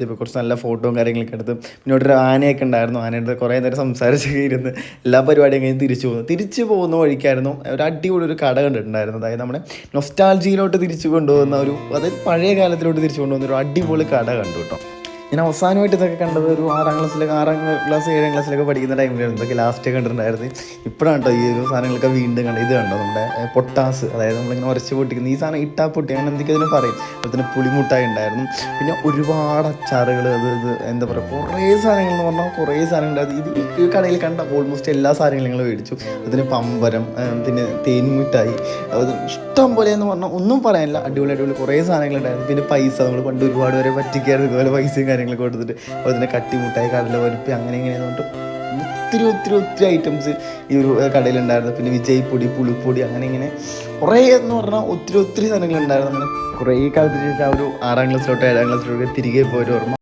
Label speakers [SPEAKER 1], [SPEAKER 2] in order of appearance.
[SPEAKER 1] ഇപ്പോൾ കുറച്ച് നല്ല ഫോട്ടോയും കാര്യങ്ങളൊക്കെ എടുത്ത് പിന്നെ ഇവിടെ ഒരു ആനയൊക്കെ ഉണ്ടായിരുന്നു. ആനയുടെ കുറേ നേരം സംസാരിച്ചൊക്കെ ഇരുന്ന് എല്ലാ പരിപാടിയും കഴിഞ്ഞ് തിരിച്ചു പോകുന്ന വഴിക്കായിരുന്നു ഒരു അടിപൊളി ഒരു കട കണ്ടിട്ടുണ്ടായിരുന്നു. അതായത് നമ്മുടെ നൊസ്റ്റാൾജിയിലോട്ട് തിരിച്ചു കൊണ്ടുപോകുന്ന ഒരു, അതായത് പഴയ കാലത്തിലോട്ട് തിരിച്ചു കൊണ്ടുപോകുന്ന ഒരു അടിപൊളി കട കണ്ടു കേട്ടോ. ഞാൻ അവസാനമായിട്ട് ഇതൊക്കെ കണ്ടത് ഒരു 6 ക്ലാസ് 7 ക്ലാസ്സിലൊക്കെ പഠിക്കുന്ന ടൈമിലായിരുന്നു. ഇതൊക്കെ ലാസ്റ്റ് കണ്ടിട്ടുണ്ടായിരുന്നു. ഇപ്പോഴാണ് കേട്ടോ ഈ ഒരു സാധനങ്ങളൊക്കെ വീണ്ടും കണ്ടത്. ഇത് കണ്ടോ നമ്മുടെ പൊട്ടാസ്, അതായത് നമ്മളിങ്ങനെ ഉരച്ച് പൊട്ടിക്കുന്ന ഈ സാധനം ഇട്ടാ പൊട്ടി അങ്ങനെ എന്തൊക്കെ അതിന് പറയും. അതുപോലെ തന്നെ പുളിമുട്ടായി ഉണ്ടായിരുന്നു. പിന്നെ ഒരുപാട് അച്ചാറുകൾ, ഇത് എന്താ പറയുക, കുറേ സാധനങ്ങൾ എന്ന് പറഞ്ഞാൽ കുറേ സാധനങ്ങളുണ്ടായിരുന്നു. ഈ കടയിൽ കണ്ട ഓൾമോസ്റ്റ് എല്ലാ സാധനങ്ങളും ഞങ്ങൾ മേടിച്ചു. അതിന് പമ്പരം, പിന്നെ തേൻമിഠായി, അത് ഇഷ്ടം പോലെ എന്ന് പറഞ്ഞാൽ ഒന്നും പറയാനില്ല. അടിപൊളി കുറേ സാധനങ്ങളുണ്ടായിരുന്നു. പിന്നെ പൈസ നമ്മൾ പണ്ട് ഒരുപാട് വരെ പറ്റിക്കായിരുന്നു. ഇതുപോലെ പൈസയും കാര്യങ്ങളൊക്കെ കൊടുത്തിട്ട് അതുപോലെ തന്നെ കട്ടിമുട്ടായി, കടല പരിപ്പ്, അങ്ങനെ ഇങ്ങനെ ഒത്തിരി ഐറ്റംസ് ഈ ഒരു കടയിലുണ്ടായിരുന്നു. പിന്നെ വിജയ്പ്പൊടി, പുളിപ്പൊടി, അങ്ങനെ ഇങ്ങനെ കുറേ എന്ന് പറഞ്ഞാൽ ഒത്തിരി സാധനങ്ങളുണ്ടായിരുന്നു. അങ്ങനെ കുറേ കാലത്തിന് ശേഷം ആ ഒരു 6 ക്ലാസ്സിലോട്ടോ 7 ക്ലാസ്സിലോട്ട് തിരികെ പോയൊരു ഓർമ്മ.